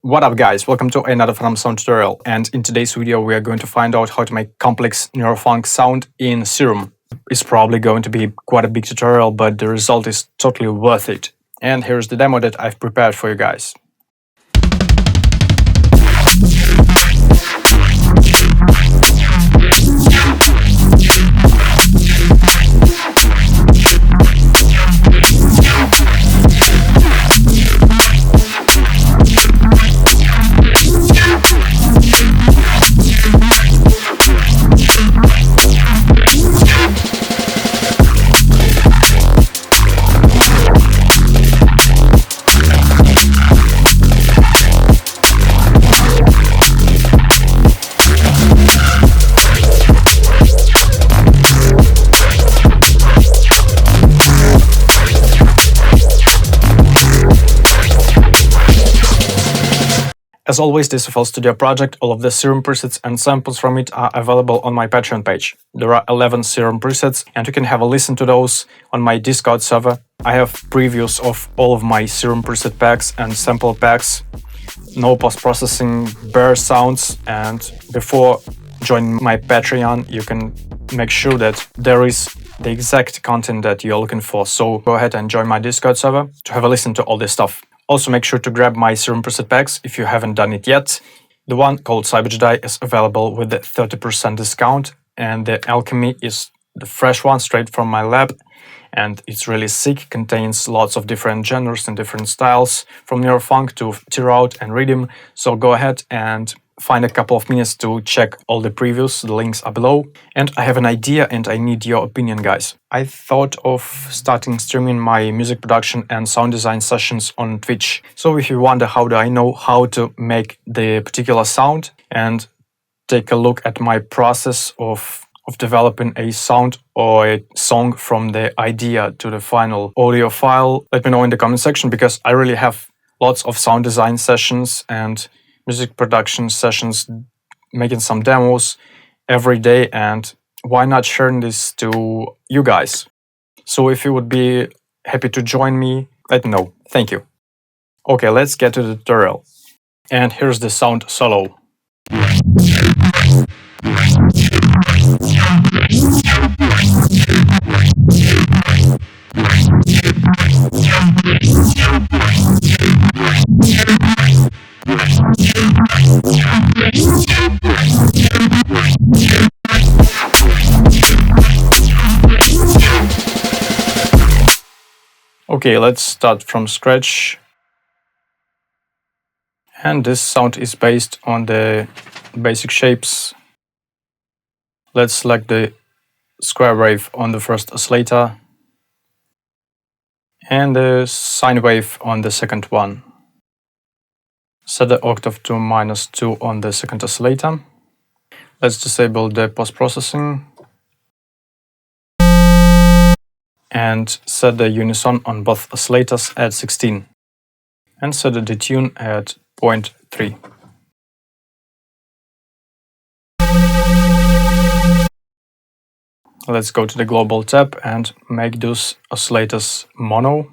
What up guys, welcome to another PHENOMSOUND tutorial, and in today's video we are going to find out how to make complex neurofunk sound in Serum. It's probably going to be quite a big tutorial, but the result is totally worth it. And here's the demo that I've prepared for you guys. As always, this is a full studio project. All of the Serum presets and samples from it are available on my Patreon page. There are 11 Serum presets, and you can have a listen to those on my Discord server. I have previews of all of my Serum preset packs and sample packs, no post-processing, bare sounds, and before joining my Patreon, you can make sure that there is the exact content that you're looking for. So go ahead and join my Discord server to have a listen to all this stuff. Also, make sure to grab my Serum preset packs if you haven't done it yet. The one called Cyber Jedi is available with the 30% discount, and the Alchemy is the fresh one straight from my lab, and it's really sick. Contains lots of different genres and different styles, from neurofunk to tear-out and rhythm. So go ahead and find a couple of minutes to check all the previews. The links are below. And I have an idea and I need your opinion, guys. I thought of starting streaming my music production and sound design sessions on Twitch. So if you wonder how do I know how to make the particular sound and take a look at my process of developing a sound or a song from the idea to the final audio file, let me know in the comment section, because I really have lots of sound design sessions and music production sessions, making some demos every day, and why not sharing this to you guys? So if you would be happy to join me, let me know. Thank you. Okay, let's get to the tutorial. And here's the sound solo. Okay, let's start from scratch. And this sound is based on the basic shapes. Let's select the square wave on the first oscillator and the sine wave on the second one. Set the octave to -2 on the second oscillator. Let's disable the post-processing and set the unison on both oscillators at 16 and set the detune at 0.3. Let's go to the global tab and make those oscillators mono.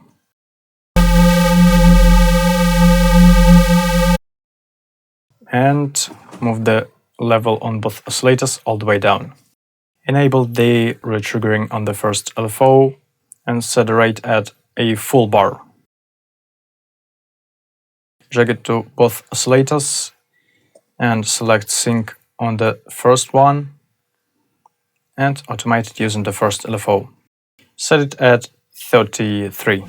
And move the level on both oscillators all the way down. Enable the retriggering on the first LFO and set the rate at a full bar. Drag it to both oscillators and select sync on the first one and automate it using the first LFO. Set it at 33.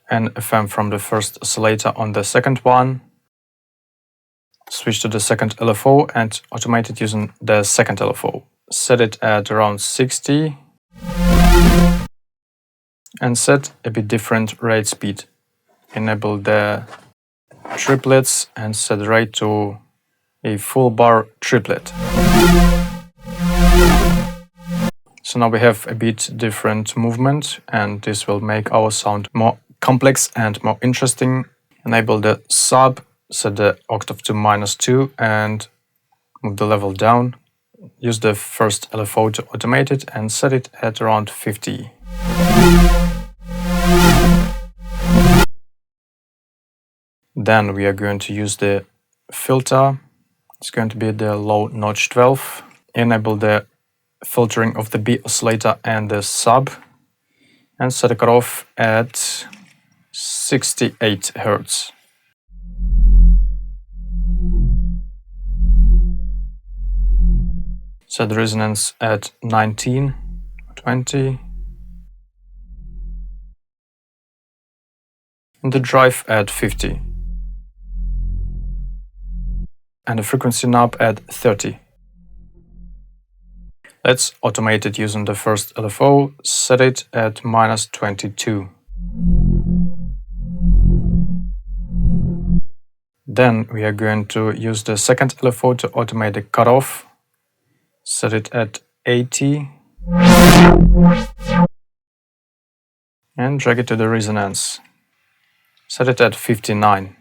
And FM from the first oscillator on the second one. Switch to the second LFO and automate it using the second LFO. Set it at around 60 and set a bit different rate speed. Enable the triplets and set the rate to a full bar triplet. So now we have a bit different movement, and this will make our sound more complex and more interesting. Enable the sub, set the octave to -2 and move the level down. Use the first LFO to automate it and set it at around 50. Then we are going to use the filter. It's going to be the low notch 12. Enable the filtering of the B oscillator and the sub, and set a cutoff at 68 Hz. Set the resonance at 19, 20, and the drive at 50, and the frequency knob at 30. Let's automate it using the first LFO, set it at -22. Then we are going to use the second LFO to automate the cutoff, set it at 80, and drag it to the resonance, set it at 59.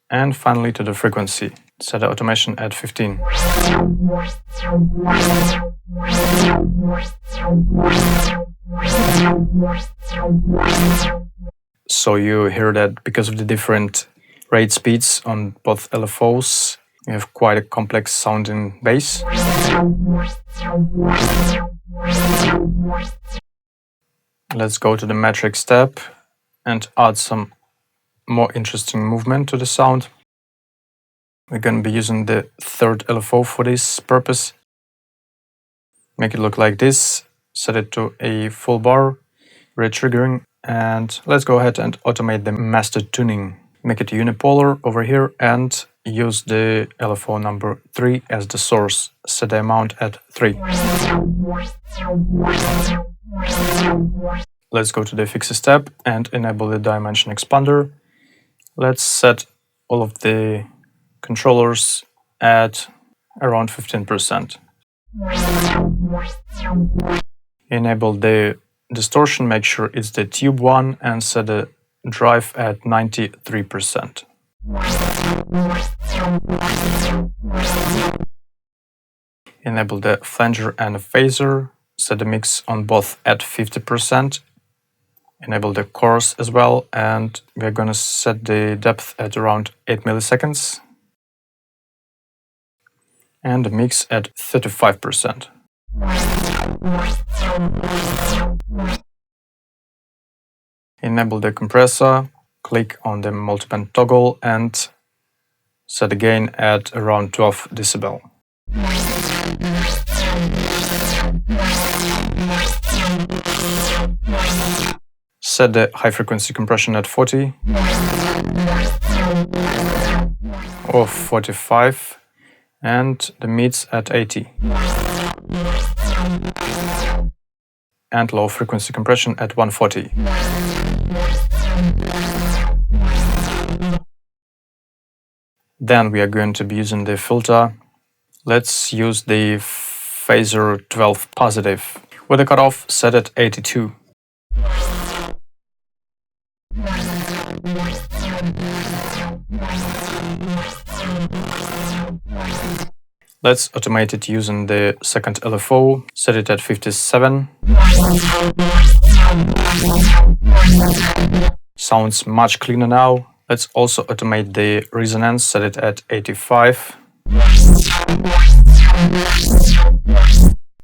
And finally to the frequency, set the automation at 15. So you hear that because of the different rate speeds on both LFOs, you have quite a complex sounding bass. Let's go to the metric step and add some more interesting movement to the sound. We're going to be using the third LFO for this purpose. Make it look like this, set it to a full bar, retriggering, and let's go ahead and automate the master tuning. Make it unipolar over here and use the LFO number 3 as the source. Set the amount at 3. Let's go to the fix step and enable the dimension expander. Let's set all of the controllers at around 15%. Enable the distortion, make sure it's the tube one, and set the drive at 93%. Enable the flanger and phaser, set the mix on both at 50%. Enable the chorus as well, and we're going to set the depth at around 8 milliseconds. And the mix at 35%. Enable the compressor, click on the multiband toggle and set the gain at around 12 decibel. Set the high frequency compression at 40 or 45 and the mids at 80. And low frequency compression at 140. Then we are going to be using the filter. Let's use the phaser 12 positive with the cutoff set at 82. Let's automate it using the second LFO, set it at 57. Sounds much cleaner now. Let's also automate the resonance, set it at 85.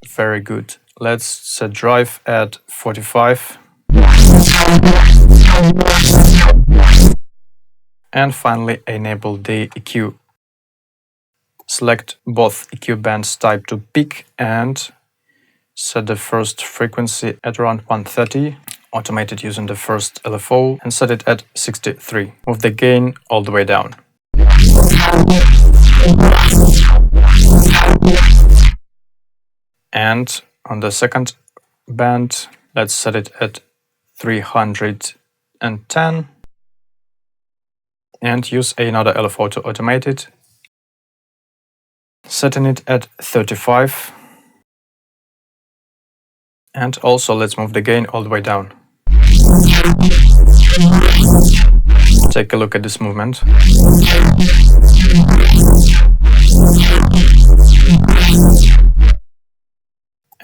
Very good. Let's set drive at 45. And finally enable the EQ. Select both EQ bands type to peak and set the first frequency at around 130. Automate it using the first LFO and set it at 63. Move the gain all the way down. And on the second band, let's set it at 310 and use another LFO to automate it. Setting it at 35. And also let's move the gain all the way down. Take a look at this movement.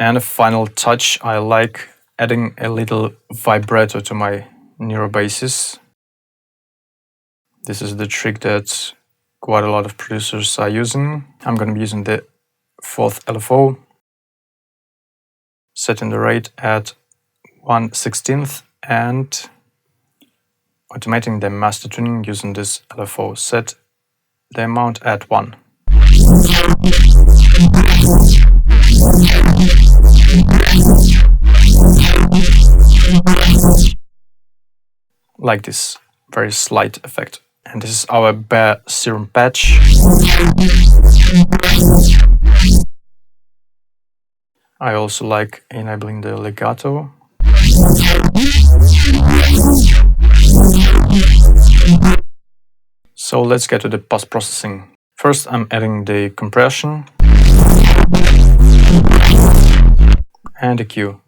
And a final touch, I like adding a little vibrato to my neurobasses. This is the trick that quite a lot of producers are using. I'm going to be using the 4th LFO, setting the rate at 1/16 and automating the master tuning using this LFO. Set the amount at 1. Like this, very slight effect. And this is our bare Serum patch. I also like enabling the legato. So let's get to the post-processing. First, I'm adding the compression and EQ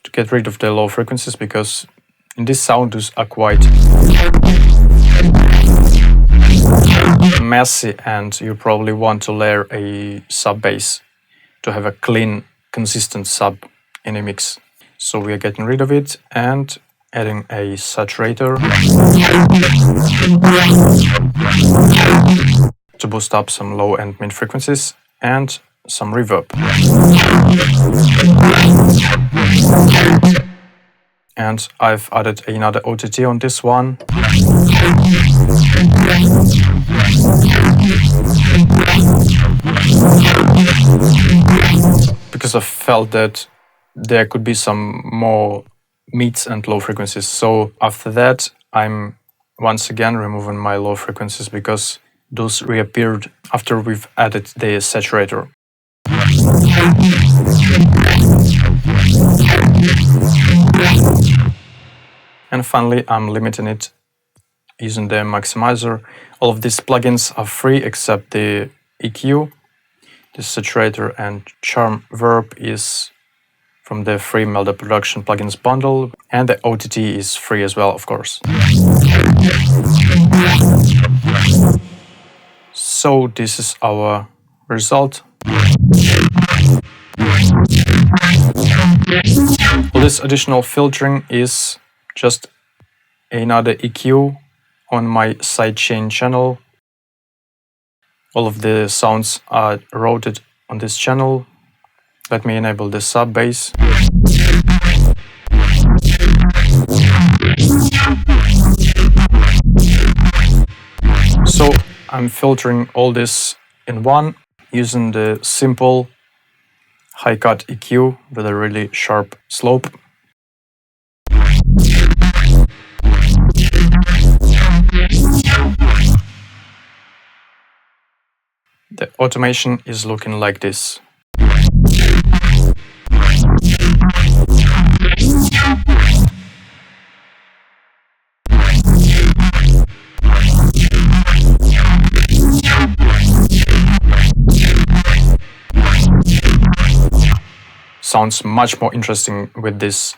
to get rid of the low frequencies, because in this sound those are quite messy and you probably want to layer a sub bass to have a clean, consistent sub in a mix. So we are getting rid of it and adding a saturator to boost up some low and mid frequencies and some reverb. And I've added another OTT on this one. Because I felt that there could be some more mids and low frequencies. So after that, I'm once again removing my low frequencies because those reappeared after we've added the saturator. And finally, I'm limiting it using the maximizer. All of these plugins are free except the EQ. The saturator and charm verb is from the free Melda Production plugins bundle, and the OTT is free as well, of course. So this is our result. All this additional filtering is just another EQ on my sidechain channel. All of the sounds are routed on this channel. Let me enable the sub bass. So I'm filtering all this in one using the simple high cut EQ with a really sharp slope. The automation is looking like this. Sounds much more interesting with this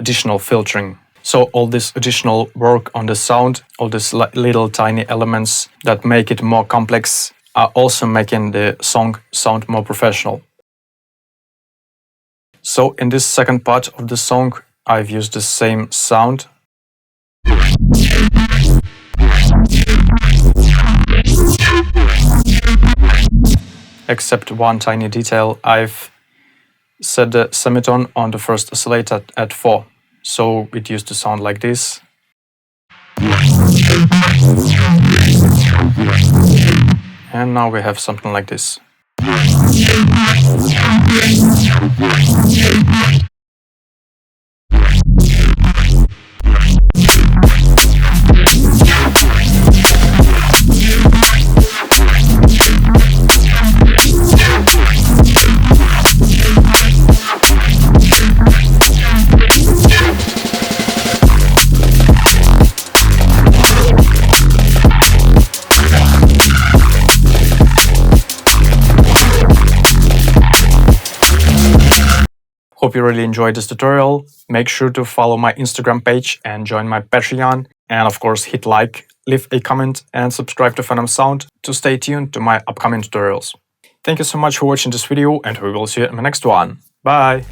additional filtering. So all this additional work on the sound, all these little tiny elements that make it more complex are also making the song sound more professional. So in this second part of the song, I've used the same sound. Except one tiny detail, I've set the semitone on the first oscillator at 4, so it used to sound like this. And now we have something like this. Hope you really enjoyed this tutorial. Make sure to follow my Instagram page and join my Patreon. And of course, hit like, leave a comment and subscribe to PHENOMSOUND to stay tuned to my upcoming tutorials. Thank you so much for watching this video, and we will see you in the next one. Bye!